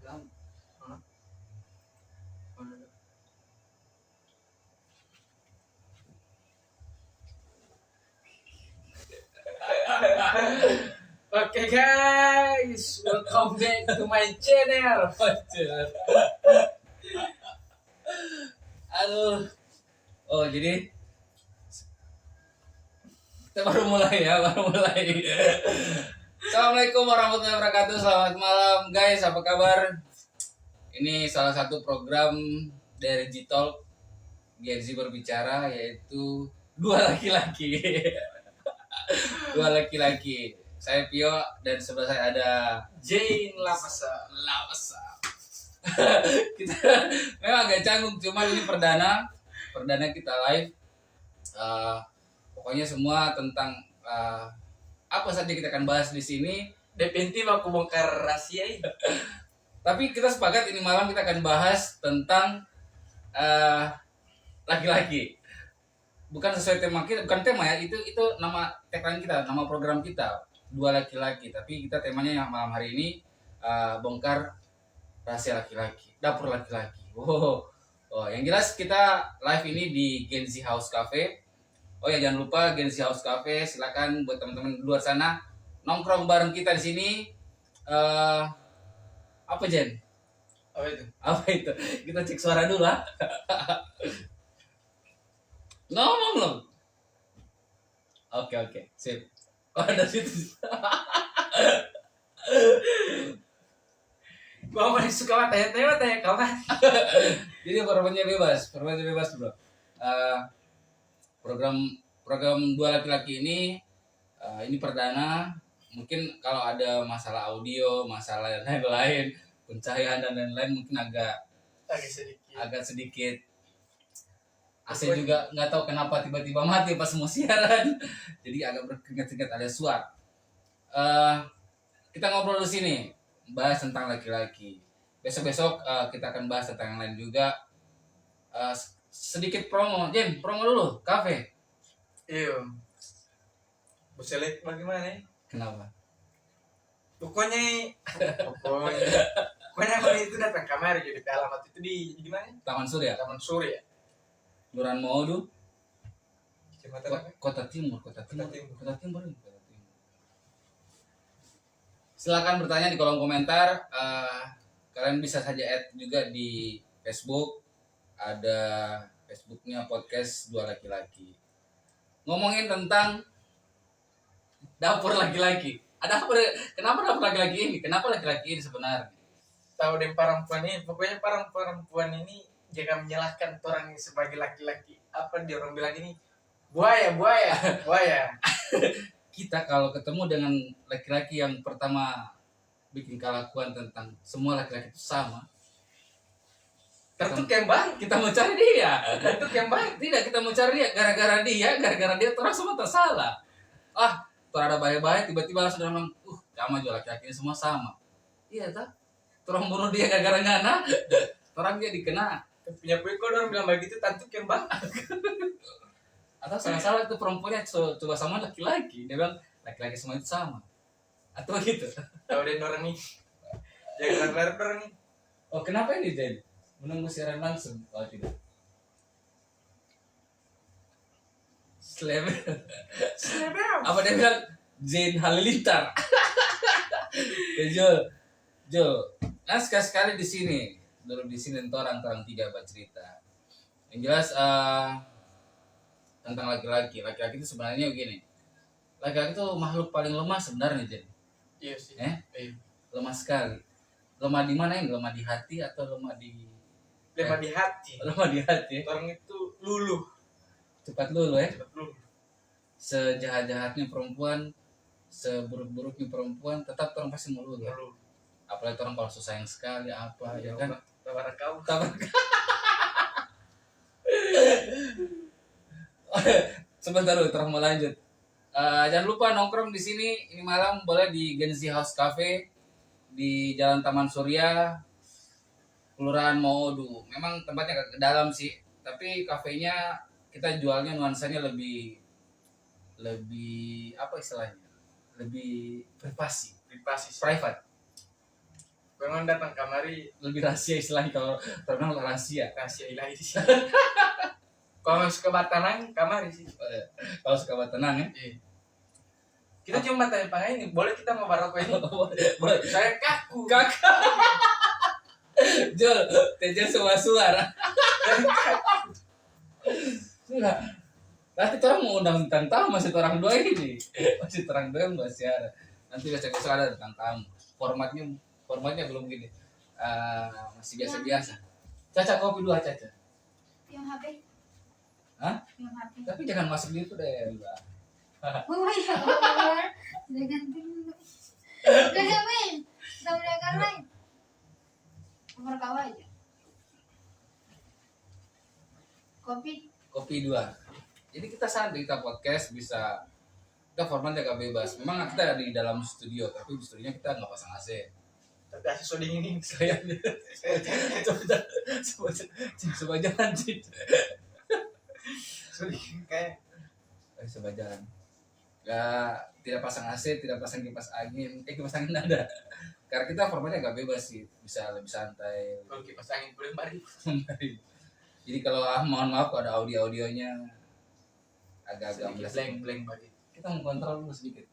Oke guys, welcome back to my channel. Aduh. Oh, jadi kita baru mulai. Assalamualaikum warahmatullahi wabarakatuh. Selamat malam guys, apa kabar? Ini salah satu program dari G-Talk, Gen Z berbicara, yaitu dua laki-laki. Dua laki-laki. Saya Pio dan sebelah saya ada Jane Lapasa. Kita memang agak canggung, cuma ini perdana kita live. Pokoknya semua tentang apa saja kita akan bahas di sini. Definitif aku bongkar rahasia ini. Tapi kita sepakat ini malam kita akan bahas tentang laki-laki. Bukan sesuai tema kita, bukan tema ya, itu nama tagline kita, nama program kita, dua laki-laki. Tapi kita temanya yang malam hari ini bongkar rahasia laki-laki, dapur laki-laki. Oh, yang jelas kita live ini di Gen Z House Cafe. Oh ya, jangan lupa Gen Z House Cafe, silakan buat teman-teman di luar sana nongkrong bareng kita di sini. Apa Jen? Apa itu? Kita cek suara dulu lah. Ngomong loh. Oke, sip. Oh, ada situ. Gua paling suka tanya kawan. Jadi korbannya bebas bro. Program dua laki-laki ini perdana. Mungkin kalau ada masalah audio, masalah lain-lain, pencahayaan dan lain-lain mungkin agak sedikit. AC juga nggak tahu kenapa tiba-tiba mati pas mau siaran. Jadi agak berkeringat-keringat ada suara. Kita ngobrol di sini, bahas tentang laki-laki. Besok kita akan bahas tentang yang lain juga. Sedikit promo, Jen, promo dulu, kafe. Iya. Buselet bagaimana? Kenapa? Pokoknya kalau itu datang kamar jadi alamat itu di mana? Taman Surya. Kelurahan Modu. Kota Timur. Silakan bertanya di kolom komentar. Kalian bisa saja add juga di Facebook. Ada Facebooknya podcast dua laki-laki. Ngomongin tentang dapur laki-laki. Ada apa? Kenapa dapur laki-laki ini? Kenapa laki-laki ini sebenarnya? Tahu deh perempuan ini, pokoknya perempuan ini jika menyalahkan orang sebagai laki-laki, apa dia orang bilang ini? Buaya. Kita kalau ketemu dengan laki-laki yang pertama bikin kelakuan tentang semua laki-laki itu sama, Tentu kembang. kita mau cari dia. Tentu kembang. Tidak, kita mau cari dia gara-gara dia terus semua tersalah. Ada bahaya-bahaya tiba-tiba langsung bilang, sama juga laki-laki ini semua sama. Iya tak? Terus bunuh dia gara-gara ngana. Orang dia dikena. Punya kalau orang bilang begitu tentu kembang. Atau salah-salah itu perempuannya coba sama laki-laki. Dia bilang laki-laki semua itu sama. Atau gitu. Tahu deh orang nih. Jangan kelar orang nih. Oh, kenapa ini Jen? Menunggu siaran langsung. Oh tidak. Apa dia bilang? Zain Halilintar. Jo. Nah, sekali di sini. Duduk di sini orang tiga bercerita. Yang jelas tentang laki-laki. Laki-laki itu sebenarnya begini. Laki-laki itu makhluk paling lemah sebenarnya, Jen. Iya sih. Iya. Lemah sekali. Lemah di mana ini? Lemah di hati atau lemah di hati. Lemah di hati. Orang itu luluh. Cepat luluh ya. Cepat luluh. Sejahat-jahatnya perempuan, seburuk-buruknya perempuan, tetap orang pasti mau luluh. Apalagi orang kalau sayang sekali apa ya kan? Tabarakau. Sebentar dulu, terus mau lanjut. Jangan lupa nongkrong di sini ini malam boleh di Gen Z House Cafe di Jalan Taman Surya, Kelurahan Modu. Memang tempatnya agak ke dalam sih, tapi kafenya kita jualnya nuansanya lebih apa istilahnya? Lebih private. memang datang kamari lebih rahasia istilahnya, kalau terkenal rahasia. rahasia ilahi di sini. Kalau suka batanang kamari sih. Kalau suka buat tenang ya. Iya. Kita cuma tanya pangai ini, boleh kita mau barok ini? Boleh. Saya kaku. Kakak. Jol, teja suara. Sudah. Nanti orang mau undang tentang tamu masih orang dua ini. Masih orang dua yang masih ada. Nanti besok ada tentang tamu. Formatnya belum gini. Masih biasa-biasa. Caca kopi dua Caca. Yang HP. Hah? Yang HP. Tapi jangan masuk di itu deh. Oh iya, Allah. Udah ganti dulu. Udah gamin. Udah mulai karena. Nomor kau aja. Kopi. Kopi dua. Jadi kita santai, kita podcast bisa, kita formatnya agak bebas. Memang kita di dalam studio, tapi di studionya kita nggak pasang AC. Tapi asli so dingin ini. Saya coba jalan sih. So dingin kayak Coba jalan. Tidak pasang AC, tidak pasang kipas angin. Kipas angin ada. Karena kita formatnya agak bebas sih, bisa lebih santai. kalau kipas angin boleh mari. Jadi kalau mohon maaf ada audionya agak-agak Sedikit blank bagi. kita mau kontrol dulu sedikit.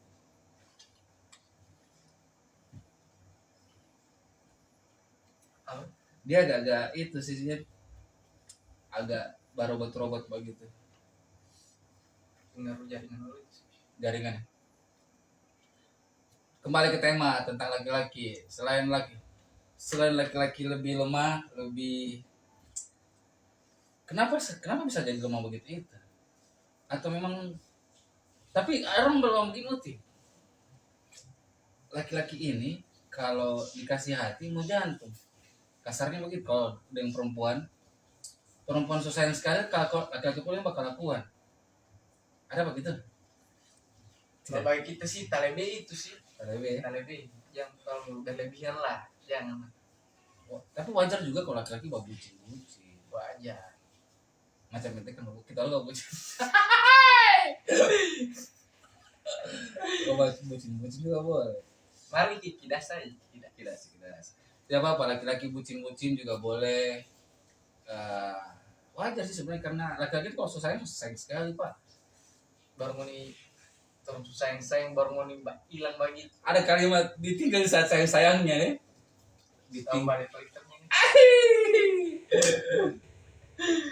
Apa? Dia agak-agak itu sisinya agak robot begitu Ngaruh jaringan dulu. jaringannya. Kembali ke tema tentang laki-laki. Selain laki-laki lebih lemah, lebih kenapa bisa jadi lemah begitu itu? Atau memang tapi orang belum begini. Laki-laki ini kalau dikasih hati mau jantung. Kasarnya begitu. Kalau dengan perempuan susah sekali, kalau laki-laki pun bakal lakukan. Ada begitu? Kalau bagi kita sih talebe itu sih. Talebe. Talebe yang kalau berlebihan lah, jangan. Tapi wajar juga kalau laki-laki babucin. Wajar. Macam itu kan kita lo babucin. Kalau bucin juga boleh. Mari kita saja. Tidak. Tidak apa-apa, laki-laki bucin juga boleh. Wajar sih sebenarnya, karena laki-laki kalau sayang sekali pak. Baru mau nih turun sayang baru mau nih hilang bagi. Ada kalimat ditinggal saat sayangnya nih. Tahu balik filternya.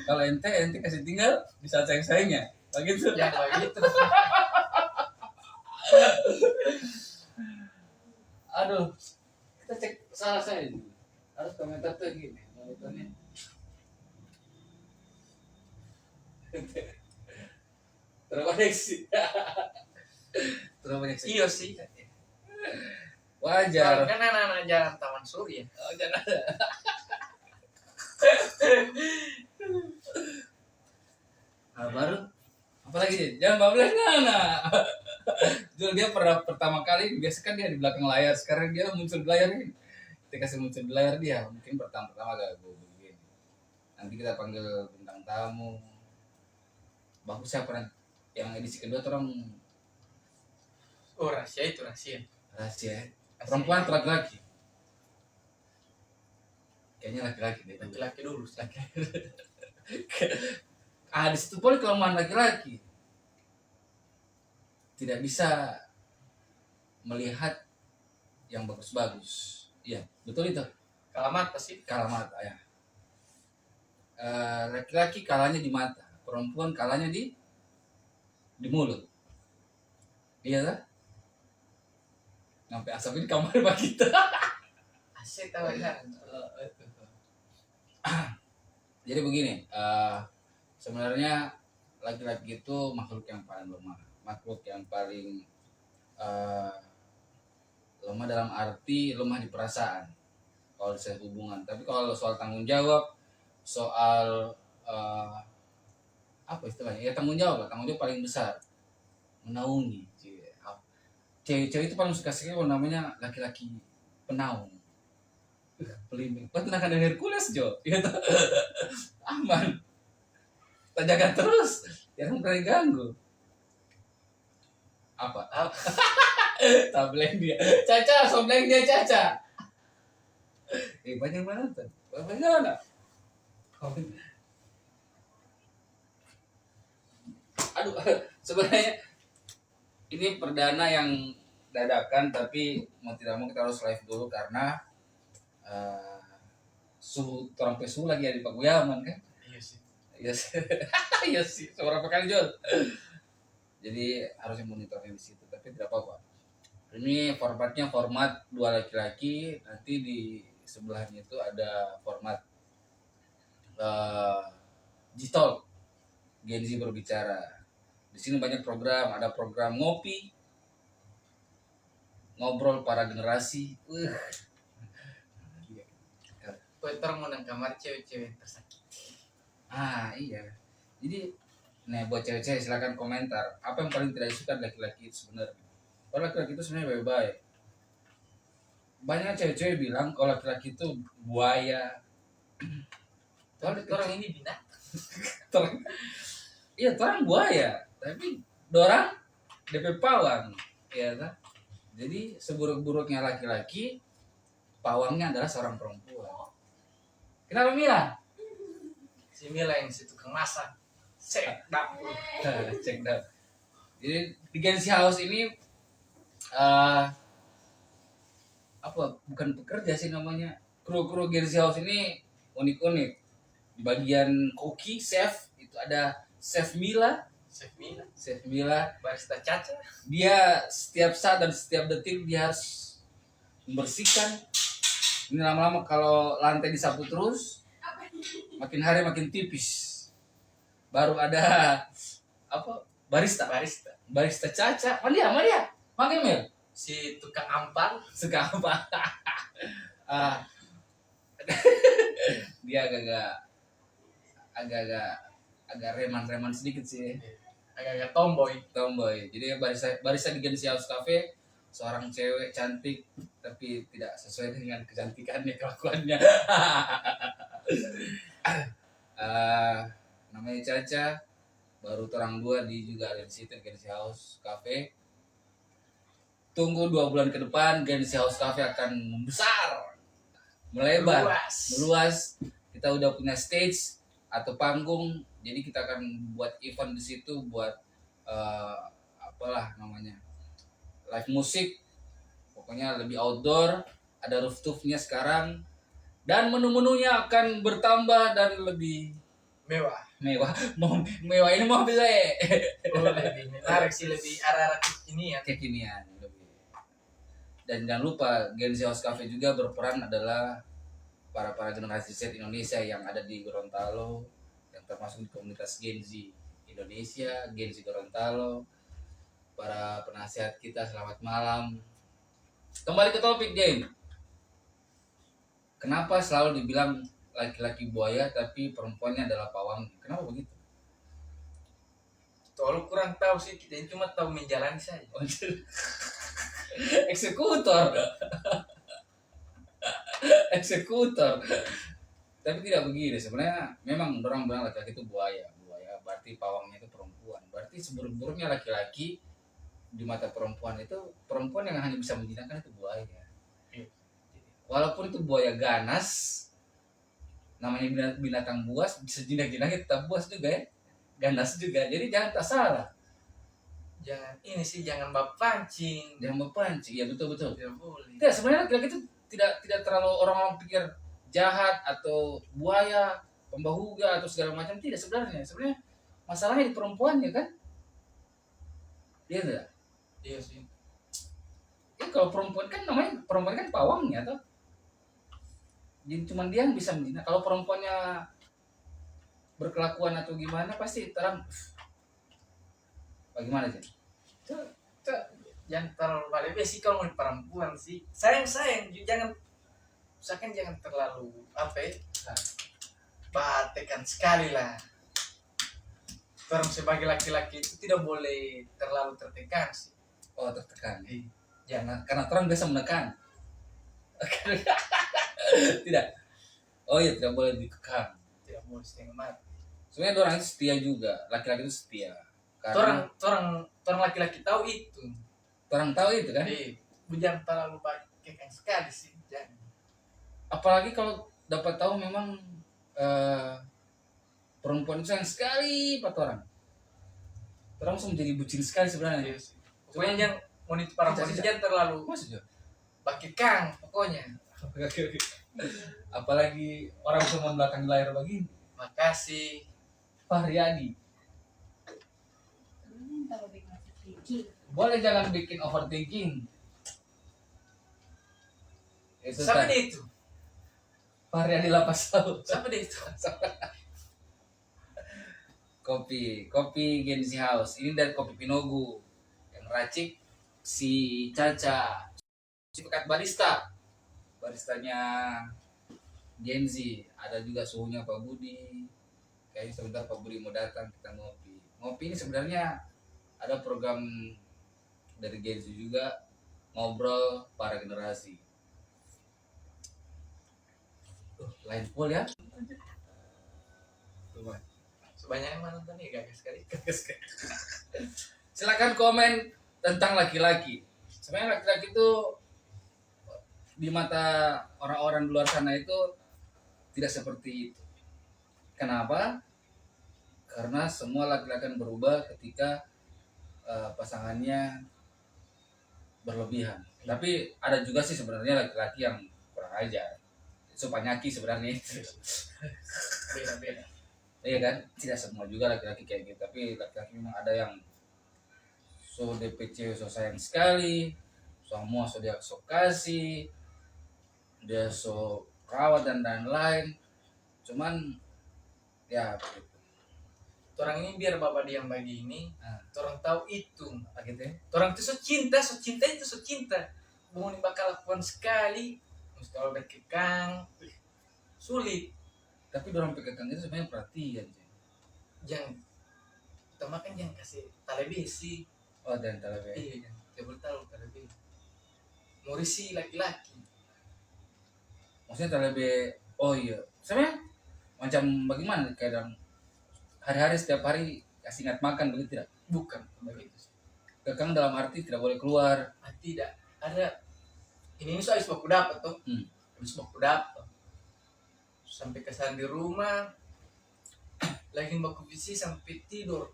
Kalau ente kasih tinggal di saat sayangnya, begitu. Ya begitu. Aduh, kita cek salah saya dulu. Harus komentar tuh gini, komentarnya. Terkoneksi. Iya sih. Wajar. Kan anak-anak jalan Taman Surya. Oh, jangan. Baru apalagi dia? Jangan bablas Nana. Jul dia pertama kali biasa kan dia di belakang layar, sekarang dia muncul di layar ini. Kita kasih muncul di layar dia, mungkin pertama agak begini. Nanti kita panggil bintang tamu. Bagus siapa nanti? Yang edisi kedua tuh orang Oh rahasia itu rahasia. rahasia. Perempuan atau laki-laki? Kayaknya laki-laki deh. Laki-laki dulu. Di situ boleh kelemahan laki-laki. Tidak bisa melihat yang bagus-bagus. Iya, betul itu. Kalau mata sih. Kalah mata ya. Laki-laki kalahnya di mata, perempuan kalahnya di mulut. Iya kan? Sampai asap ini kamar pak kita. Asik tahu ya. Jadi begini, sebenarnya laki-laki itu makhluk yang paling lemah, makhluk yang paling lemah dalam arti lemah di perasaan kalau saya hubungan. Tapi kalau soal tanggung jawab, soal apa istilahnya? Ya tanggung jawab paling besar, menaungi. Cewek-cewek itu paling suka sekali namanya laki-laki penaung. Pelindung. Kau tenangkan dari Hercules Jo, gitu. Aman. Kita jaga terus, jangan pernah ganggu. Apa? Apa? Tableng dia. Caca, sobleng dia Caca. Banyak mana tuh? Banyak mana? Aduh, sebenarnya ini perdana yang dadakan, tapi mau tidak mau kita harus live dulu karena eh, suhu terang suhu lagi ada di Pakuyaman kan? Iya sih. Iya sih, iya sih. Seberapa kali Jol? Jadi harusnya monitornya di situ, tapi tidak apa-apa. Ini formatnya format dua laki-laki, nanti di sebelahnya itu ada format G-Talk, Gen Z berbicara. Di sini banyak program, ada program ngopi, ngobrol para generasi. Orang mau nang kamar cewek-cewek tersakiti. Iya. Jadi, nih buat cewek-cewek silakan komentar. Apa yang paling tidak disuka laki-laki itu sebenarnya? Kalau laki-laki itu sebenarnya baik-baik. Banyak cewek-cewek bilang kalau laki-laki itu buaya. Tapi orang ini binatang. Iya, orang buaya, tapi dorang DP pawang, ya kan? Jadi seburuk-buruknya laki-laki, pawangnya adalah seorang perempuan. Kenapa Mila? Si Mila yang si tukang masak. Cek dapur. Cek dah. Jadi di Gensi House ini apa? Bukan pekerja sih namanya. Kru-kru Gensi House ini unik-unik. Di bagian koki, chef itu ada Chef Mila. Chef Mila. Barista Caca. Dia setiap saat dan setiap detik dia harus membersihkan. Ini lama-lama kalau lantai disapu terus, makin hari makin tipis. Baru ada apa? Barista Caca. Mana dia? Makin Mil. Si tukang ampal. Suka apa? Dia agak reman sedikit sih. Agak-agak tomboy. Jadi barista di Gensi House Cafe, seorang cewek cantik tapi tidak sesuai dengan kecantikannya, kelakuannya. Namanya Caca, baru terang dua juga ada di situ Gensi House Cafe. Tunggu 2 bulan ke depan Gensi House Cafe akan membesar, melebar, meluas. Kita udah punya stage atau panggung, jadi kita akan buat event di situ, buat apalah namanya, live musik, pokoknya lebih outdoor, ada rooftopnya sekarang, dan menu-menunya akan bertambah dan lebih mewah. Mewah ini mobil Lebih menarik sih, lebih arah-arah kekinian lebih. Dan jangan lupa Gensi House Cafe juga berperan adalah para generasi Z Indonesia yang ada di Gorontalo, yang termasuk di komunitas Gen Z Indonesia, Gen Z Gorontalo, para penasihat kita, selamat malam. Kembali ke topik, Jane. Kenapa selalu dibilang laki-laki buaya tapi perempuannya adalah pawang? Kenapa begitu? Tolong kurang tahu sih, kita cuma tahu menjalani saja. Eksekutor. Tapi tidak begini sebenarnya. Memang orang bilang laki-laki itu buaya berarti pawangnya itu perempuan. Berarti seburuk-buruknya laki-laki di mata perempuan itu, perempuan yang hanya bisa menjinakkan itu buaya. Walaupun itu buaya ganas, namanya binatang buas, bisa jinak-jinaknya tetap buas juga ya, ganas juga. Jadi jangan tak salah. Jangan berpancing. Ya betul. Tidak boleh. Tidak, sebenarnya laki-laki itu tidak terlalu orang pikir jahat atau buaya, pembahuga atau segala macam. Tidak, sebenarnya masalahnya di perempuannya kan. Iya tidak? Iya sih. Ya kalau perempuan kan pawangnya toh. Jadi cuma dia yang bisa menjina. Kalau perempuannya berkelakuan atau gimana pasti terang. Bagaimana sih? Jangan terlalu balik sih kalau mau perempuan sih. Sayang, jangan terlalu batekan sekali lah. Orang sebagai laki-laki itu tidak boleh terlalu tertekan sih. Oh, tertekan. Jangan, karena orang biasa menekan. Tidak. Oh iya, tidak boleh dikekang. Tidak boleh setengah mati. Sebenarnya orang itu setia juga. Laki-laki itu setia. Karena orang laki-laki tahu itu. Orang tahu itu kan? Jangan terlalu batekan sekali sih. Jangan. apalagi kalau dapat tahu memang eh, perempuan itu sayang sekali pada orang. Orang langsung menjadi bucin sekali sebenarnya. Iya sih. Pokoknya jangan wanita para Tidak, wanita tidak. jangan terlalu Maksudnya. bakikang pokoknya. Apalagi orang semua belakang layar begini. Makasih. Fahriadi. Kalau bikin pikir. Boleh jangan bikin overthinking. Itu Siapa tadi. dia itu? Fahriadi Lapas tahu. Siapa dia itu? Kopi Genzi House. Ini dari Kopi Pinogu. Yang racik si Caca. Si pekat barista. Baristanya Genzi. Ada juga suhunya Pak Budi. Kayaknya sebentar Pak Budi mau datang kita ngopi. Ngopi ini sebenarnya ada program dari Genzi juga, ngobrol para generasi. Lain full ya. Coba. Sebanyak yang mana nonton nih gagas sekali. Silakan komen tentang laki-laki. Sebenarnya laki-laki itu di mata orang-orang di luar sana itu tidak seperti itu. Kenapa? Karena semua laki-laki akan berubah ketika pasangannya berlebihan. Tapi ada juga sih sebenarnya laki-laki yang kurang ajar. Supanyaki sebenarnya itu. Beda-beda. Iya kan? Tidak semua juga laki-laki kayak gitu. Tapi laki-laki memang ada yang so DPC so sayang sekali, semua so dia so kasih, dia so rawat dan lain-lain. Cuman ya begitu. Orang ini biar bapak diam begini, Nah, orang tahu itu. gitu ya. Orang itu so cinta itu so cinta. Mau bakal lakukan sekali, mesti kalau berkekang, sulit. Tapi dorong pegang itu sebenarnya perhatian sih. Jangan, kita makan jangan kasih tali besi. Oh dan terlebih. Iya, jangan. Tidak boleh tahu tali besi. Mau risi laki-laki. Maksudnya terlebih. Oh iya. Sebenarnya macam bagaimana kadang hari-hari setiap hari kasih ingat makan begitu tidak? Bukan begitu. Kekang dalam arti tidak boleh keluar. Tidak ada. Ini so habis baku dapat tuh. Habis baku dapat. Sampai kesan di rumah. Lagi baku visi sampai tidur.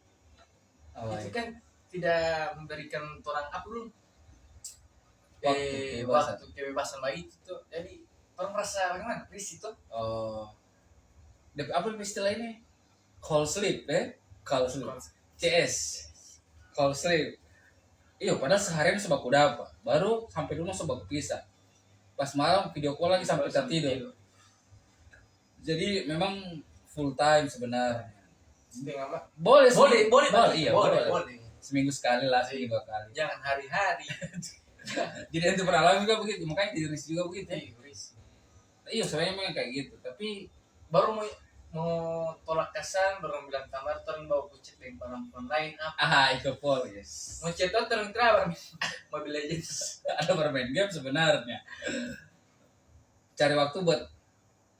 Oh, Itu iya. kan tidak memberikan orang apa dulu Kebebasan. waktu kebebasan bagi itu tuh. Jadi orang merasa bagaimana? Risih tuh. Oh. Apa istilah ini? Call sleep, Call sleep. CS. Call sleep. Iya, padahal seharian sebaku dapat. Baru sampai rumah sebaku pisah. Pas malam video call lagi sampai kita tidur. Jadi memang full time sebenarnya. Setengah mak. Boleh, Iya, boleh. boleh. Seminggu sekali lah, seminggu 2 kali. Jangan hari-hari. Jadi itu pernah juga begitu, makanya diri juga begitu. Iya, risih. Iya, sebenarnya memang kayak gitu. Tapi Baru mau tolak kasan, baru bilang kamar turun bawa kucing yang perempuan lain apa. itu full, yes. Mau cetot turun terabar Mobile Legends. Ada bermain game sebenarnya. Cari waktu buat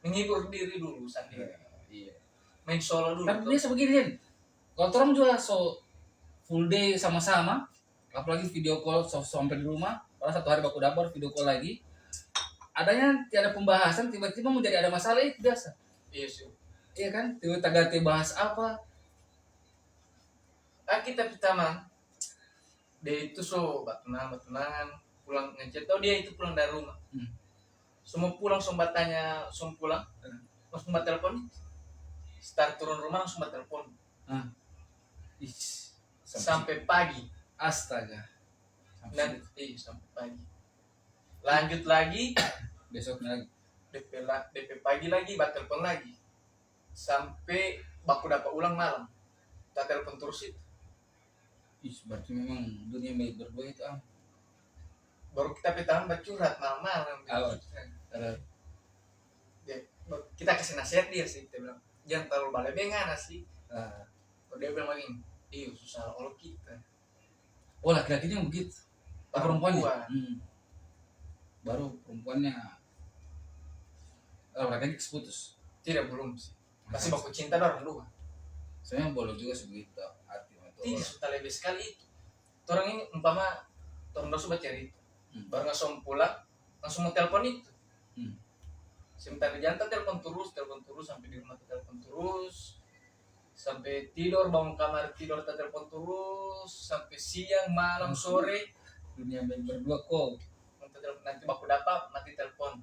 Menghibur diri dulu sendiri. iya. Main solo dulu. Tapi tuh. biasa begini, Din. Kalau orang juga so full day sama-sama, apalagi video call sampai di rumah, orang satu hari baku dapur video call lagi. Adanya tiada pembahasan, tiba-tiba menjadi ada masalah itu biasa. Iya sih. Iya kan? Tiba-tiba ganti bahas apa? Kita pertama dia itu so batunangan pulang ngechat. Oh dia itu pulang dari rumah. Semua pulang sempat tanya, semua pulang. Langsung bat telepon. Start turun rumah langsung bat telepon. Sampai pagi. Astaga. Dan sampai pagi. Lanjut lagi. Besoknya lagi. DP pagi lagi, bat telepon lagi. Sampai baku dapat ulang malam. Tak telepon terus itu. Berarti memang dunia milik berdua itu Baru kita petang curhat malam-malam. Kita kasih nasihat dia sih. Kita bilang, jangan terlalu balebengan sih. Kalau dia bilang begini, susah kalau kita. Oh laki-lakinya begitu. Perempuannya. Baru perempuannya. Laki-laki putus. Tidak belum sih. Masih baku cinta orang dua. Saya boleh juga sebegitu. Tidak sudah lebih sekali itu. Orang ini umpama orang baru coba cerita. Baru langsung pulang, langsung mau telepon itu. sebentar di jantan telepon terus sampai di rumah telepon terus, sampai tidur bangun kamar tidur telepon terus, sampai siang malam sore Dunia milik berdua kok. nanti baku dapat mati telepon.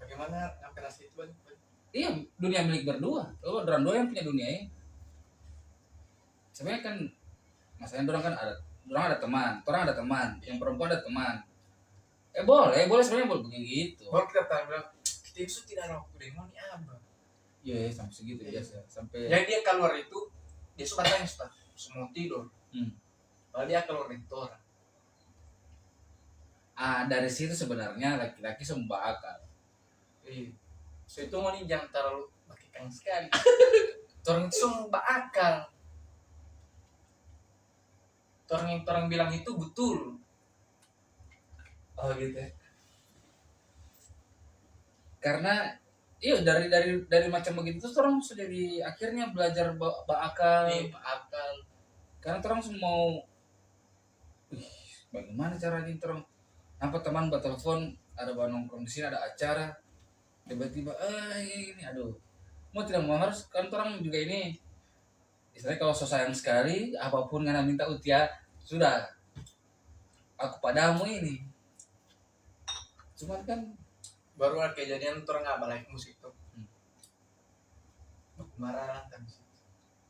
Bagaimana sampai rasa itu Bang? Iya, dunia milik berdua. Oh, dorang dua yang punya dunia ini. Sebenarnya kan masalahnya dorang ada teman, orang ada teman, yang perempuan ada teman. Boleh sebenarnya boleh begitu. Baru kita tahu bilang kita itu tidak ada waktu dengan ini apa. Iya, sampai segitu biasa. Sampai Jadi dia keluar itu dia suka tanya semua tidur. Hmm. Lalu dia keluar dari orang. Dari situ sebenarnya laki-laki semua akal. Iya. So itu mau nih jangan terlalu bakikang sekali. Orang itu semua akal. Orang bilang itu betul. Oh gitu ya. Karena iya dari macam begitu terus orang sudah di akhirnya belajar bakal. Iya, akal. Karena orang semua bagaimana caranya orang apa teman buat telepon ada nongkrong di sini ada acara tiba-tiba ini aduh mau tidak mau harus kan orang juga ini istilahnya kalau so sayang sekali apapun yang minta utia sudah aku padamu ini cuman kan Baru ada kejadian orang nggak balik musik tuh. Marah kan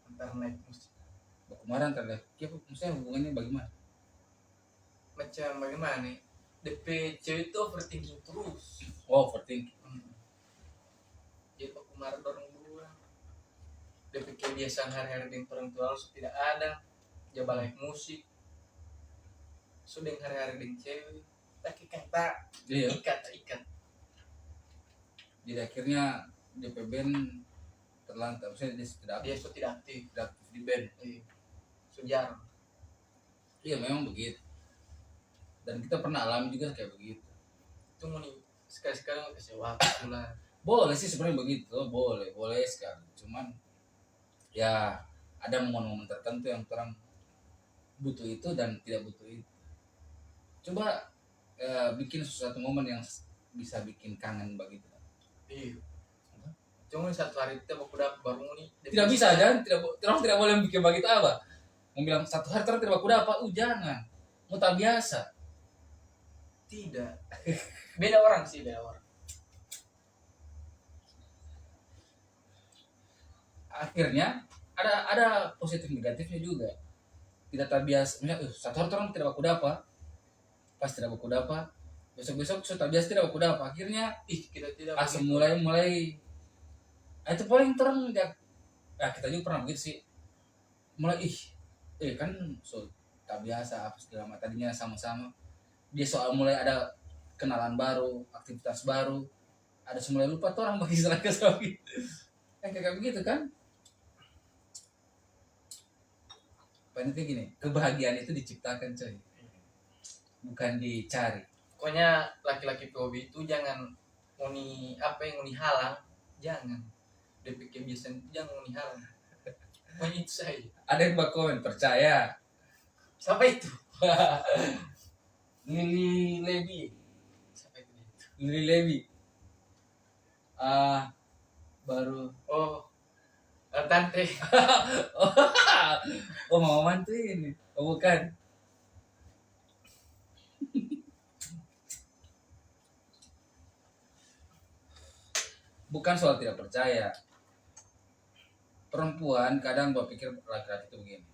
antar naik musik. kemarin terlihat maksudnya hubungannya bagaimana Macam bagaimana nih? DP cewek itu overthinking terus. overthinking Jadi aku marah dorong dua. DP kebiasaan hari-hari dengan orang tua harus tidak ada. Dia balik musik. Sudah hari-hari dengan cewek. Tak tak iya ikat. jadi akhirnya DP band terlantar maksudnya Dia itu tidak aktif. tidak aktif di band Sejarah. iya memang begitu dan kita pernah alami juga kayak begitu Itu mau nih sekali-sekali mau kasih waktu lah. boleh sih sebenarnya begitu boleh sekali cuman ya ada momen-momen tertentu yang orang butuh itu dan tidak butuh itu coba bikin sesuatu momen yang bisa bikin kangen begitu Iya. Cuma satu hari kita udah baru nih. tidak bisa jangan orang tidak boleh bikin begitu apa mau bilang satu hari orang tidak dapat jangan mau tak biasa Tidak. Beda orang. Akhirnya ada positif negatifnya juga tidak terbiasa misalnya satu hari orang tidak dapat pas tidak dapat besok sudah terbiasa tidak dapat akhirnya Kita tidak asal begitu. mulai itu paling terang ya kita juga pernah begitu sih mulai kan so tak biasa apa segala macam tadinya sama-sama dia soal mulai ada kenalan baru aktivitas baru ada mulai lupa tuh orang bagi seragam sama gitu kan kayak begitu kan penting gini kebahagiaan itu diciptakan coy bukan dicari Pokoknya laki-laki POV itu jangan ngoni apa yang ngoni halang, jangan. Dia pikir biasa jangan ngoni halang. Pokoknya itu saya. ada yang komen percaya Siapa itu? Lili Levi Siapa itu? Lili Levi baru Oh, tante. oh mau mantu ini oh bukan bukan soal tidak percaya perempuan kadang berpikir laki-laki itu begini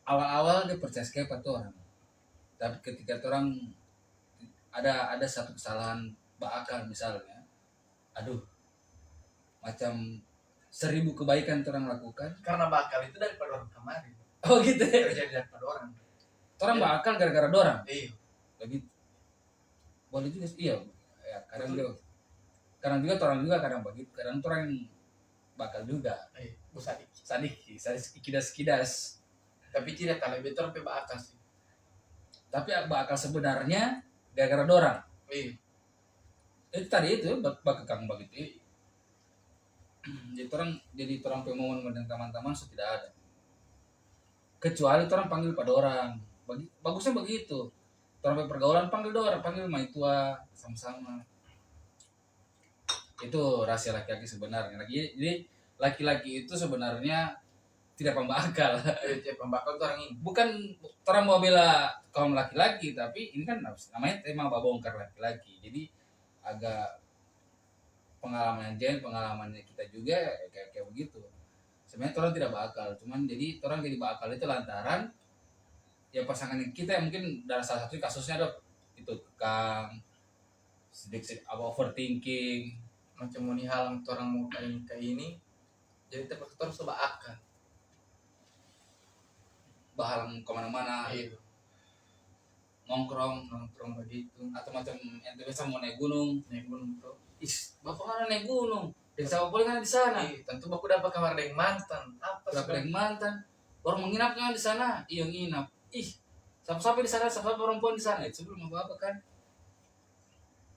awal-awal dia percaya sekali pada orang tapi ketika orang ada satu kesalahan bakal misalnya aduh macam 1000 kebaikan orang lakukan Karena bakal itu daripada orang kemarin. oh gitu ya Terjadi daripada orang. orang bakal gara-gara dorang Iya. begitu boleh juga sih iya ya kadang juga orang juga kadang begitu kadang orang yang bakal juga Iya. Bosan. sadis kidas Tapi tidak tahu lebih sampai bakal sih. tapi bakal sebenarnya gara-gara dorang Iya. itu tadi itu bakal kang begitu jadi orang pemohon dengan teman-teman sudah tidak ada kecuali orang panggil pada orang bagusnya begitu Orang pergaulan panggil dorang, panggil mai tua sama-sama. Itu rahasia laki-laki sebenarnya. Jadi laki-laki itu sebenarnya tidak pembakal. Dia pembakal tuh orang ini. Bukan orang mau bela kaum laki-laki, tapi ini kan namanya tema babongkar laki-laki. Jadi agak pengalamannya kita juga kayak begitu. Sebenarnya orang tidak bakal, cuman jadi orang jadi bakal itu lantaran ya pasangan kita yang mungkin dari salah satu kasusnya ada itu kekang, sedikit apa overthinking, Macam mau dihalang tuh orang mau kayak ini. Jadi terpaksa terus coba akal. bahalang kemana-mana, Iya. nongkrong Nongkrong begitu. atau macam ente biasa mau naik gunung. Naik gunung tuh. Bapak mana naik gunung? Dan sama boleh kan di sana. Tentu aku dapat kamar dengan mantan. Apa Berapa sih? yang mantan? Orang menginap kan di sana? Iya nginap. Siapa-siapa di sana, siapa perempuan di sana? Itu belum apa-apa kan?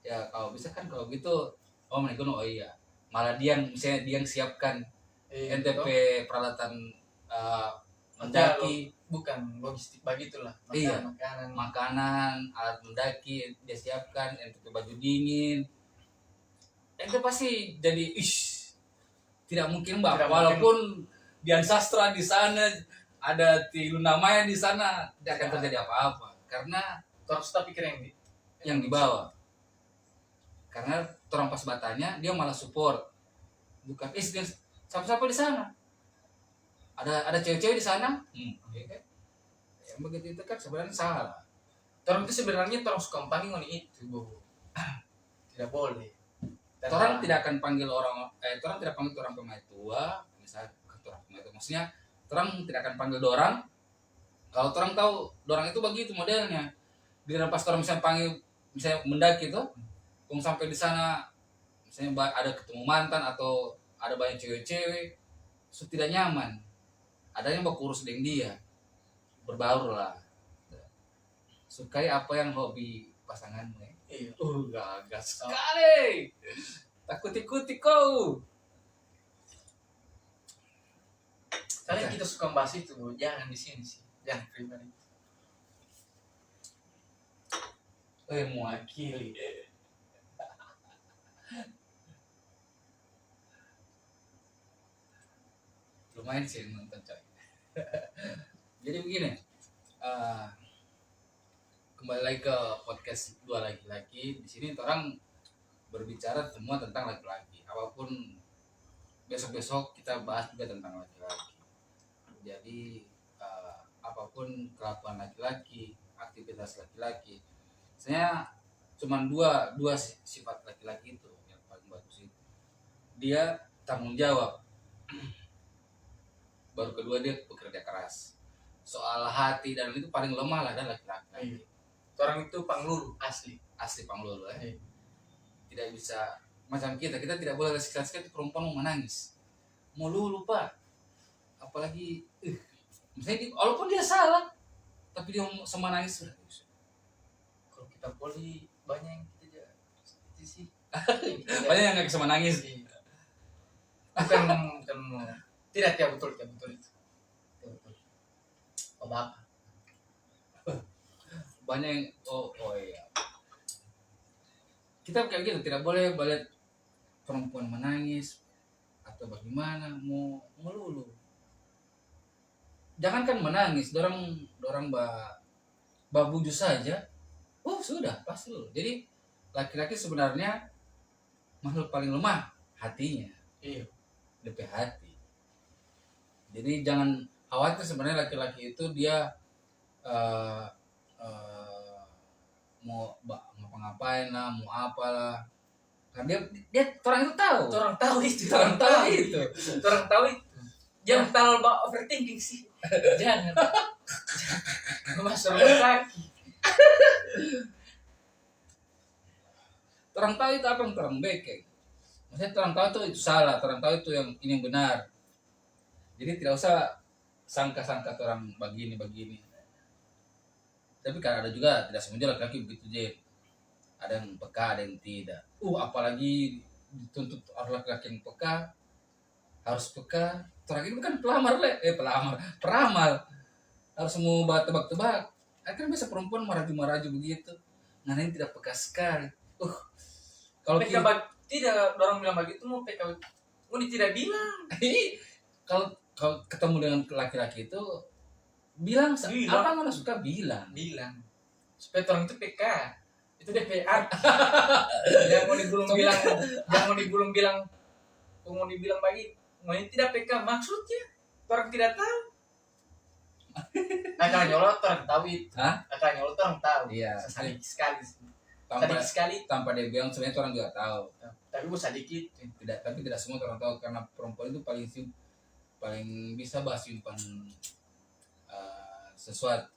Ya kalau bisa kan kalau gitu, oh naik gunung, oh iya. Malah misalnya dia yang siapkan NTP peralatan mendaki, Bukan logistik begitulah. Iya. Makanan. makanan, alat mendaki dia siapkan, NTP baju dingin. Ente pasti jadi tidak mungkin Mbak, Tidak walaupun Dian Sastra di sana ada Tilu Namanya di sana tidak akan terjadi apa-apa karena Terus tapi keren yang dibawa. Karena orang pas batanya dia malah support. Bukan dia siapa-siapa di sana. Ada cewek-cewek di sana. Ya kan? Yang begitu itu kan sebenarnya salah. Orang itu sebenarnya orang suka panggil orang itu, Bu. Tidak boleh. Orang tidak akan panggil orang tidak panggil orang pemain tua, misalnya orang pemain tua. Maksudnya orang tidak akan panggil dorang kalau orang tahu dorang itu begitu modelnya. Bila pas orang misalnya panggil misalnya mendaki itu, sampai di sana misalnya ada ketemu mantan atau ada banyak cewek-cewek, so tidak nyaman. Adanya mau kurus dengan dia, berbaur lah. Sukai apa yang hobi pasanganmu ya? Iya. Gagas sekali. Takut-ikuti kau. Kalian kita suka bahas itu, Bu. Jangan di sini sih. Jangan pribadi. Mewakili. Lumayan sih nonton coy. Jadi begini, kembali lagi ke podcast dua laki-laki. Di sini orang berbicara semua tentang laki-laki. Apapun besok-besok kita bahas juga tentang laki-laki. Jadi apapun kelakuan laki-laki, aktivitas laki-laki, saya cuma dua sifat laki-laki itu yang paling bagus itu. Dia tanggung jawab. Baru kedua dia bekerja keras. Soal hati dan itu paling lemah lah dan laki-laki. Orang itu panglulu asli Panglulu ya. Iya. Tidak bisa macam kita tidak boleh sekali-sekali perempuan mau menangis. Mau lulu Pak. Apalagi misalnya walaupun dia salah tapi dia sama nangis sudah. Kalau kita poli banyak yang kita sih. Banyak yang nggak bisa menangis. Bukan tidak betul itu. Betul. Apa? Banyak yang oh iya. Kita kayak gitu tidak boleh balik perempuan menangis atau bagaimana mau lulu. Jangankan menangis, dorang babuju saja. Sudah pasti lulu. Jadi laki-laki sebenarnya makhluk paling lemah hatinya. Iya. DP hati. Jadi jangan khawatir sebenarnya laki-laki itu dia mau ngapa-ngapain lah, mau apalah. Karena dia orang itu tahu. Orang tahu itu. Jangan terlalu overthinking sih. Jangan. Masuk rumah sakit. Orang tahu itu apa yang orang baik. Maksudnya orang tahu itu salah, orang tahu itu yang ini yang benar. Jadi tidak usah sangka-sangka orang begini. Tapi kan ada juga tidak semuanya laki-laki begitu je. Ada yang peka, ada yang tidak. Apalagi dituntut orang laki-laki yang peka, harus peka. Orang ini bukan peramal. Harus mau tebak-tebak. Kan biasa perempuan maraju-maraju begitu. Nganain tidak peka sekali. Kalau PK tidak, orang bilang begitu mau PK, mau tidak bilang. kalau kalau ketemu dengan laki-laki itu bilang Bilang. apa mana suka bilang. Supaya orang itu PK, itu DPA. Jangan mau digulung bilang, mau dibilang bagi, mau ini tidak PK maksudnya orang tidak tahu. Akal nyolot orang tahu itu. Hah? Akal nyolot orang tahu. Iya. Sedikit sekali. Tanpa, Sedikit sekali. tanpa dia bilang sebenarnya orang juga tahu. Tapi gue sedikit. Tapi tidak semua orang tahu karena perempuan itu paling bisa bahas simpan sesuatu.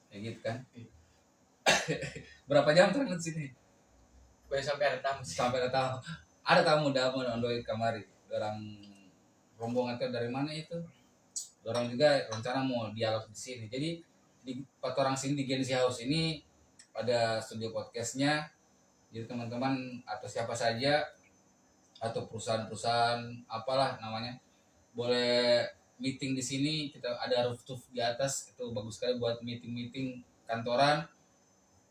Kayak gitu kan? Berapa jam terang di sini? Gue sampai ada tamu sih. Sampai ada tamu ondoit kamari. Orang rombongan itu dari mana itu? Orang juga rencana mau dialog di sini. Jadi di orang sini di Gensi House ini ada studio podcastnya. Jadi teman-teman atau siapa saja atau perusahaan-perusahaan apalah namanya boleh meeting di sini. Kita ada rooftop di atas, itu bagus sekali buat meeting kantoran,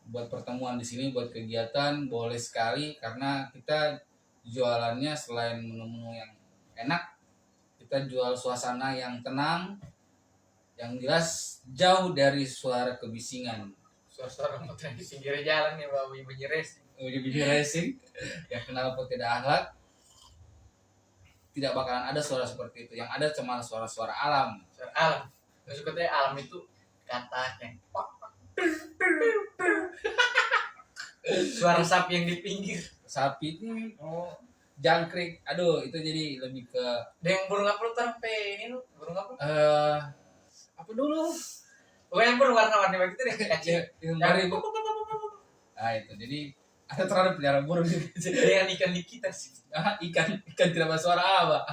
buat pertemuan di sini, buat kegiatan boleh sekali karena kita jualannya selain menu-menu yang enak, kita jual suasana yang tenang, yang jelas jauh dari suara kebisingan. Suara motor di pinggir jalan nih bawa bunyi racing yang kenal pun tidak akhlak, tidak bakalan ada suara seperti itu. Yang ada cuma suara-suara alam. Suara alam. Maksudnya alam itu katanya. Suara sapi yang di pinggir. Sapi itu jangkrik. Aduh, itu jadi lebih ke yang burung apa lu terpe ini lu burung apa? Apa dulu? Yang burung warna-warni begitu deh kacil. Yang itu. Jadi ada terhadap pelihara burung juga. Dengan ikan di kita sih. Ikan tidak bersuara apa?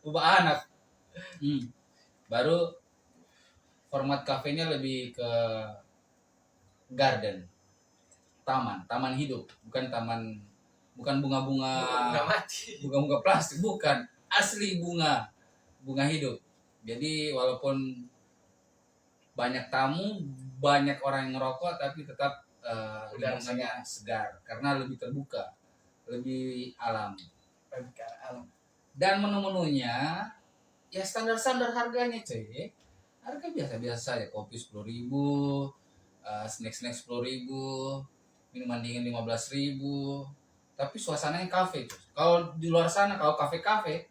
Ubah anak. Baru format kafenya lebih ke garden, taman hidup, bukan bunga-bunga mati, bunga plastik, bukan, asli bunga hidup. Jadi walaupun banyak tamu, banyak orang yang ngerokok, tapi tetap lingkungannya segar karena lebih terbuka, lebih alam. Dan menu-menunya ya standar harganya, cuy. Harga biasa-biasa saja, kopi 10.000, snack 10.000, minuman dingin 15.000. Tapi suasananya kafe. Kalau di luar sana, kalau kafe,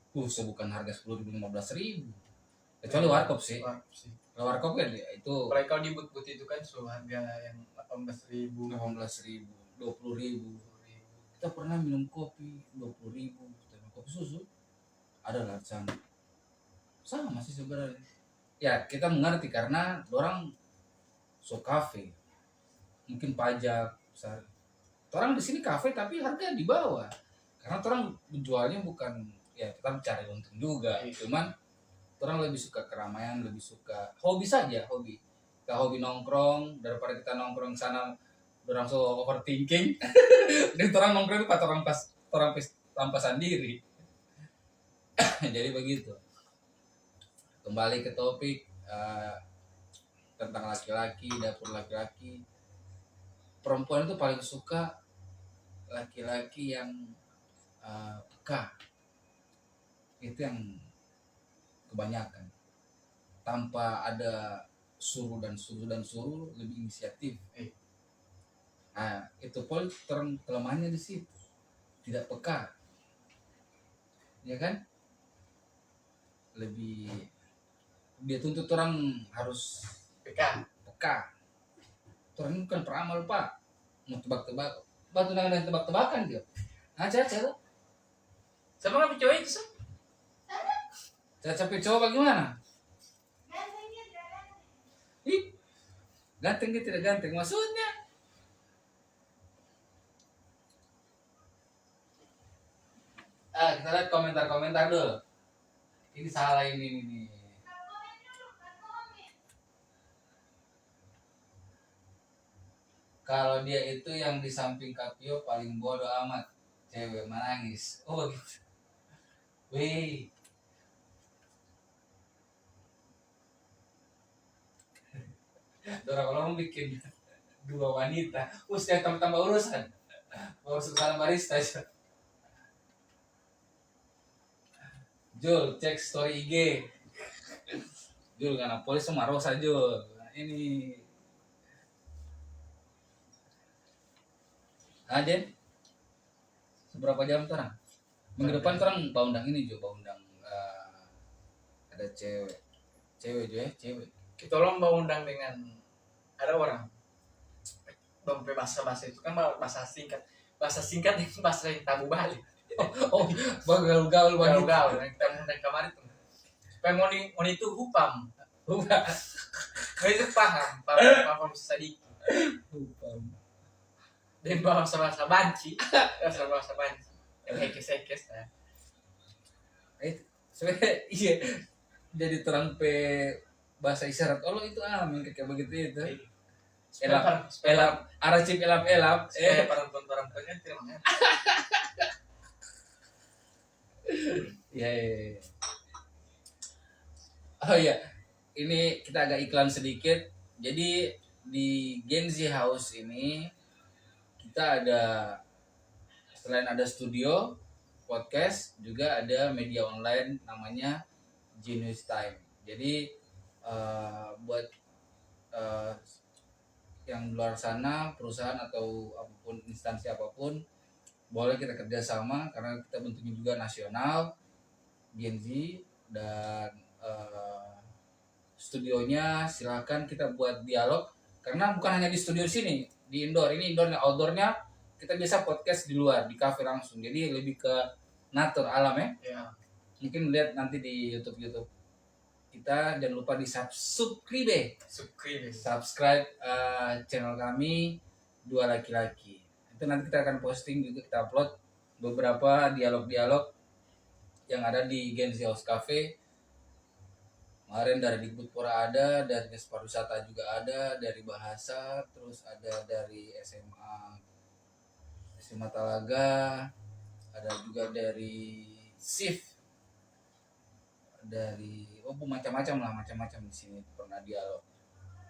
bukan harga 10.000 15.000. Kecuali warkop sih. Kalau warkop kan itu. Kalau kau di but itu kan harga yang 18.000, 20.000. Kita pernah minum kopi 20.000, kopi susu ada lah sana. Sama sih sebenarnya. Ya kita mengerti karena orang kafe, mungkin pajak besar. Orang di sini kafe tapi harga di bawah karena orang menjualnya bukan ya tetap cari untung juga. Cuman orang lebih suka keramaian, lebih suka hobi kita hobi nongkrong daripada kita nongkrong sana orang so overthinking. Dan orang nongkrong itu orang tanpa sendiri. Jadi begitu. Kembali ke topik tentang laki-laki, dapur laki-laki. Perempuan itu paling suka laki-laki yang peka. Itu yang kebanyakan. Tanpa ada suruh dan suruh lebih inisiatif. Nah, itu pun kelemahannya di situ. Tidak peka. Ya kan? Lebih dia tuntut orang harus peka. Orang bukan peramal, Pak. Mau tebak-tebak. Batu dengan tebak-tebakan dia. Aja. Siapa nggak cowok itu, Sam? Capek cowok bagaimana? Ganteng dia tidak ganteng. Maksudnya? Kita lihat komentar dulu. Ini salah ini. Kalau dia itu yang di samping Kapio paling bodoh amat, cewek menangis. Oh gitu. Wih. orang bikin dua wanita, yang tambah urusan, urus salam barista. Jul, cek story IG. Jul, karena polis sama Rosa Jul. Nah, ini. Den, seberapa jam terang? Minggu depan terang undang ini juga, undang ada cewek juga ya, cewek. Kita lomba undang dengan ada orang dompe bahasa itu kan bahasa singkat yang bahasa yang tabu balik. Oh, gaul-gaul wanita. Gaul yang kita undang kemarin tuh. Supaya mau itu hupam. Mau itu paham sedikit. Hupam. Dan bahasa banci. Bahasa banci. Yang hekes-hekes. Sebenarnya iya. Jadi terang bahasa isyarat. Oh itu amin kayak begitu itu. Elap, aracip elap. Perempuan-perempuannya tidak mengerti. Ya. Oh iya, ini kita agak iklan sedikit. Jadi di Gen Z House ini kita ada, selain ada studio podcast, juga ada media online namanya Genius Time. Jadi buat yang di luar sana, perusahaan atau apapun, instansi apapun, boleh kita kerjasama karena kita bentuknya juga nasional, Gen Z, dan studionya silakan kita buat dialog, karena bukan hanya di studio sini, di indoor, ini indoornya, outdoornya kita biasa podcast di luar, di cafe langsung, jadi lebih ke natur alam ya. Mungkin lihat nanti di YouTube kita, jangan lupa di subscribe channel kami Dua Laki-Laki. Itu nanti kita akan posting juga, kita upload beberapa dialog-dialog yang ada di Gen Z House Cafe. Kemarin dari Dikbudpora ada, dari Dinas Pariwisata juga ada, dari Bahasa, terus ada dari SMA Talaga, ada juga dari SIF, dari macam-macam di sini pernah dialog.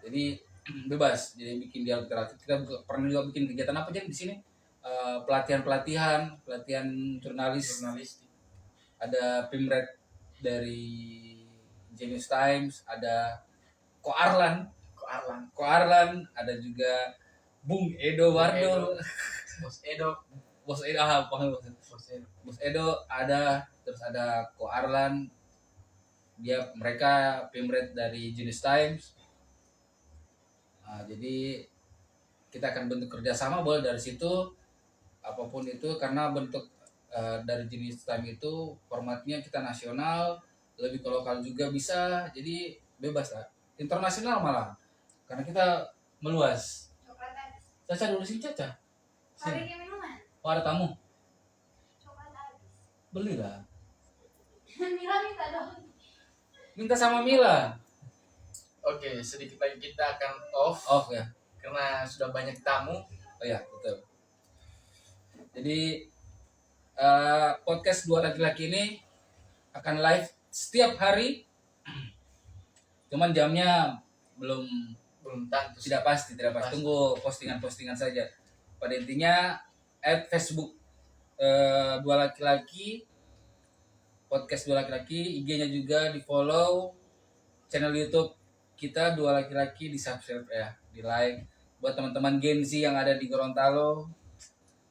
Jadi bebas, jadi bikin dialog interaktif. Kita pernah juga bikin kegiatan apa aja di sini, pelatihan jurnalis. Ada Pimret dari Genius Times, ada Ko Arlan, ada juga Bung Edo Wardo, Bos Edo ada, terus ada Ko Arlan, mereka Pimret dari Genius Times. Jadi kita akan bentuk kerjasama, boleh dari situ apapun itu, karena bentuk dari Genius Times itu formatnya kita nasional, lebih ke lokal juga bisa, jadi bebas lah, internasional malah, karena kita meluas. Caca dulu sih, Caca. Hari ini minuman. Oh, ada tamu. Coklat habis. Belilah. Mila minta dong. Minta sama Mila. Oke, sedikit lagi kita akan off ya, karena sudah banyak tamu. Oh ya, betul. Jadi podcast Dua Laki-Laki ini akan live setiap hari, cuman jamnya belum tentu, tidak pasti. Tunggu postingan saja. Pada intinya @Facebook Dua Laki-Laki, podcast Dua Laki-Laki, IG-nya juga di follow, channel YouTube kita Dua Laki-Laki di subscribe ya, di like. Buat teman-teman Gen Z yang ada di Gorontalo,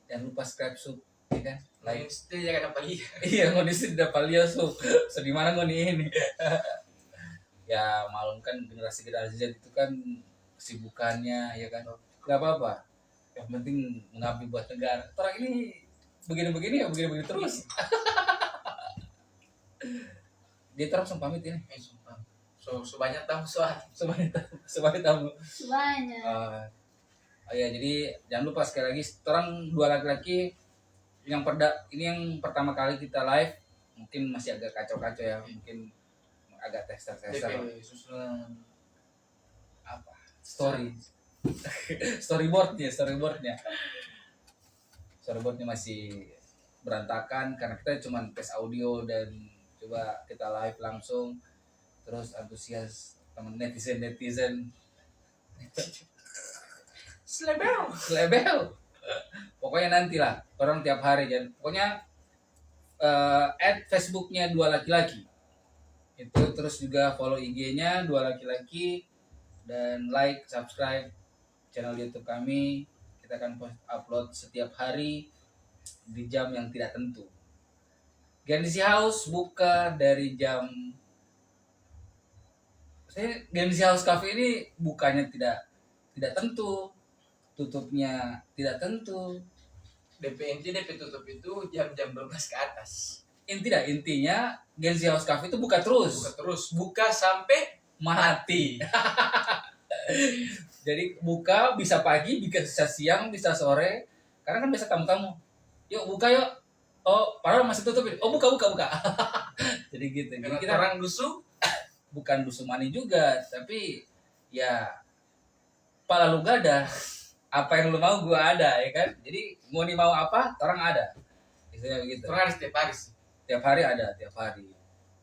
jangan lupa subscribe, ya kan? Like. Jangan dapat lihat. Iya, ngondisi dapat lihat sedih mana nih ini. Ya malum kan, generasi Z itu kan kesibukannya, ya kan. Gak apa-apa. Yang penting mengabdi buat negara. Orang ini begini-begini ya, begini-begini terus. Dia terus pamit ini. Sebanyak tamu soal. Sebanyak tamu. Sebanyak. Oh ya, jadi jangan lupa sekali lagi, orang Dua Laki-Laki ini yang pertama kali kita live, mungkin masih agak kacau-kacau ya, mungkin agak tester susunan apa storyboardnya masih berantakan karena kita cuma tes audio dan coba kita live langsung, terus antusias teman netizen Selebel. Pokoknya nantilah orang tiap hari dan pokoknya add Facebooknya Dua Laki-Laki itu, terus juga follow IG-nya Dua Laki-Laki dan like, subscribe channel YouTube kami. Kita akan upload setiap hari di jam yang tidak tentu. Gensi House buka dari jam Gensi House Cafe ini bukanya tidak tentu, tutupnya tidak tentu. DP tutup itu jam-jam 12 ke atas. Intinya Gensi House Cafe itu buka terus. Buka sampai Mati. Jadi buka bisa pagi, bisa siang, bisa sore. Karena kan biasa tamu-tamu. Yuk buka yuk. Oh, padahal masih tutup. Oh, buka. Jadi gitu. Jadi karena kita orang dusu, bukan dusu mani juga, tapi ya pala lu gak ada. Apa yang lu mau gua ada, ya kan? Jadi mau mau apa, orang ada. Istilahnya begitu. orang harus tiap hari sih. Tiap hari ada, tiap hari.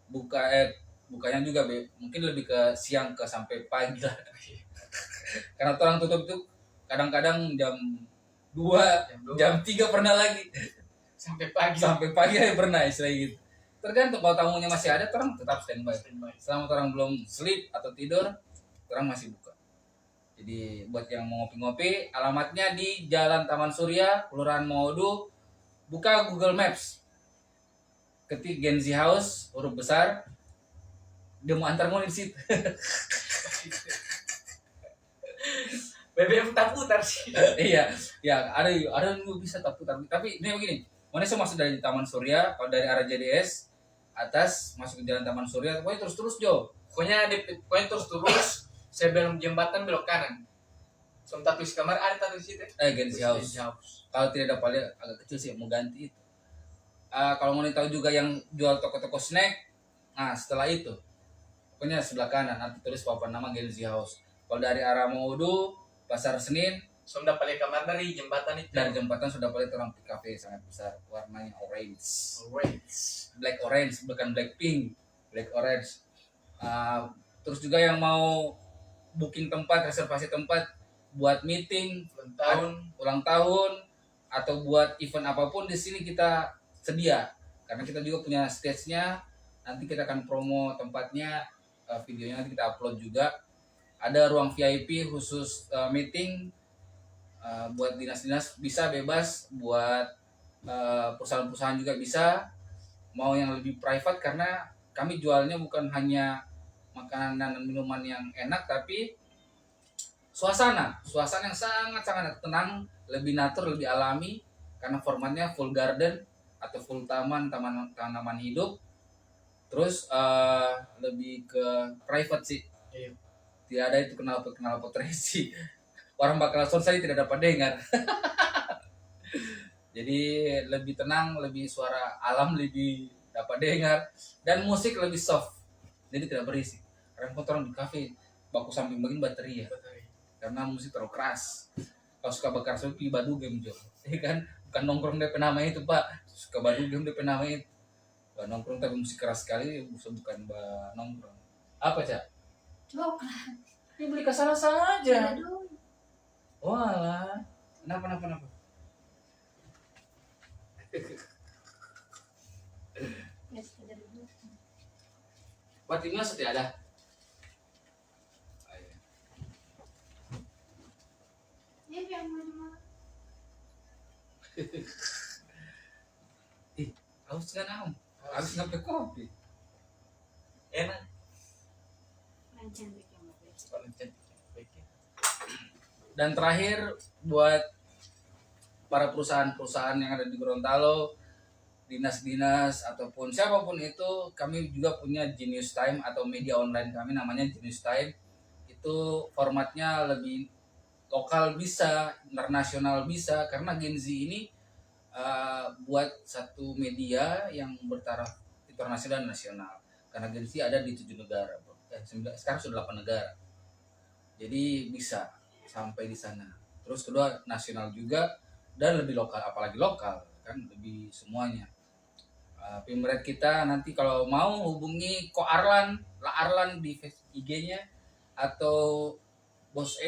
Bukanya juga mungkin lebih ke siang ke sampai pagi lah. Karena orang tutup itu kadang-kadang jam 2, jam 3 pernah lagi. Sampai pagi aja pernah, istilahnya gitu. Tergantung, kalau tamunya masih ada, orang tetap standby. Selama orang belum sleep atau tidur, orang masih buka. Jadi buat yang mau ngopi-ngopi, alamatnya di Jalan Taman Surya, Kelurahan Maodo. Buka Google Maps, ketik Gensi House huruf besar, dia mau antar mau di situ. BBM tak putar sih. Iya, ya ada yang bisa tak putar. Tapi ini begini, mana saya masuk dari Taman Surya, kalau dari arah JDS atas masuk ke Jalan Taman Surya, pokoknya terus Jo. Pokoknya terus sebelum jembatan belok kanan. Sebentar tulis kamar ada taruh di situ. Gensi House. Kalau tidak ada paling agak kecil sih, mau ganti itu. Kalau mau tahu juga yang jual toko-toko snack, nah setelah itu, pokoknya sebelah kanan nanti tulis papan nama Gensi House. Kalau dari arah Maodo, Pasar Senin, sudah paling kamar dari jembatan itu. dari jembatan sudah paling orang cafe sangat besar, warnanya orange. Black orange, bukan black pink, black orange. Terus juga yang mau booking tempat, reservasi tempat buat meeting, ulang tahun atau buat event apapun, di sini kita sedia. Karena kita juga punya stage-nya. Nanti kita akan promo tempatnya, videonya nanti kita upload juga. Ada ruang VIP khusus meeting, buat dinas-dinas bisa bebas, buat perusahaan-perusahaan juga bisa. Mau yang lebih private, karena kami jualnya bukan hanya makanan dan minuman yang enak, tapi suasana yang sangat tenang, lebih natur, lebih alami, karena formatnya full garden atau full tanaman hidup. Terus lebih ke private sih. Iya. Tidak ada itu knalpot resi. Orang bakal selesai tidak dapat dengar. Jadi lebih tenang, lebih suara alam lebih dapat dengar, dan musik lebih soft. Jadi tidak berisik. Karena orang di kafe baku samping bagian baterai ya. Karena musik terlalu keras. Kalau suka bakar sepi badu game Jo. Ya kan? Bukan nongkrong DP nama itu, Pak. Suka badu game DP nama itu. Bah, nongkrong tapi musik keras sekali, bukan nongkrong. Apa, Cak? Coklat. Ini beli kesana saja. Aduh. Walah. Kenapa? Batinnya setia ada. Ini yang mana? Haus kan am. Habis ngapain kopi. Enak. Cantik yang Paling cantik. Dan terakhir buat para perusahaan-perusahaan yang ada di Gorontalo, dinas-dinas ataupun siapapun itu, kami juga punya Genius Time atau media online kami namanya Genius Time. Itu formatnya lebih lokal bisa, internasional bisa, karena Gen Z ini buat satu media yang bertaraf internasional dan nasional. Karena Gen Z ada di 7 negara, sekarang sudah 8 negara. Jadi bisa sampai di sana. Terus kedua nasional juga, dan lebih lokal, apalagi lokal kan lebih semuanya. Pimret kita nanti kalau mau hubungi Ko Arlan, La Arlan di IG-nya, atau Bos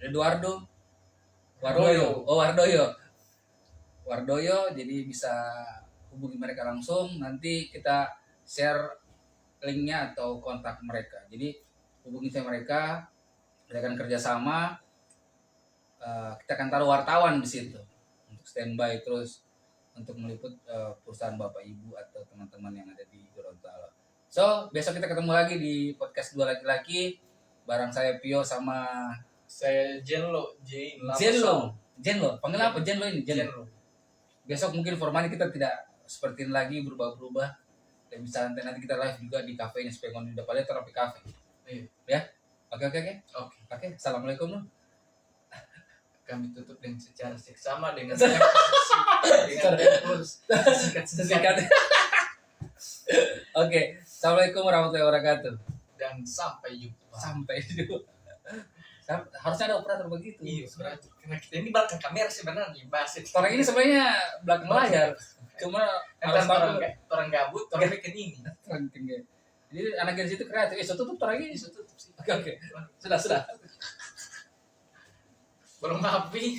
Eduardo Wardoyo. Wardoyo, jadi bisa hubungi mereka langsung, nanti kita share linknya atau kontak mereka. Jadi hubungi saya mereka akan kerjasama. Kita akan taruh wartawan di situ untuk standby terus untuk meliput perusahaan bapak ibu atau teman-teman yang ada di Gorontalo. So besok kita ketemu lagi di podcast Dua Laki-Laki bareng saya Pio sama Saya Jenlo. Panggil apa Jenlo ini? Jenlo. Besok mungkin formatnya kita tidak seperti ini lagi, berubah-berubah. Dan bisa nanti kita live juga di kafenya Spengon di depannya Terapi Cafe. Iya. Ya. Oke. Oke. Assalamualaikum loh. Kami tutup dengan secara seksama dengan tempo singkat. Oke. Assalamualaikum warahmatullahi wabarakatuh. Dan sampai jumpa. Harusnya ada operator begitu. Iya, operator. Karena kita ini belakang kamera sebenarnya bahas itu. Orang ini sebenarnya belakang layar. Cuma harus orang gabut, orang bikin ini. Jadi anak gadis itu kreatif. Tutup lagi. Tutup sih. Oke. Sudah. Belum api.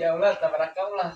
Ya Allah, tabarakallah.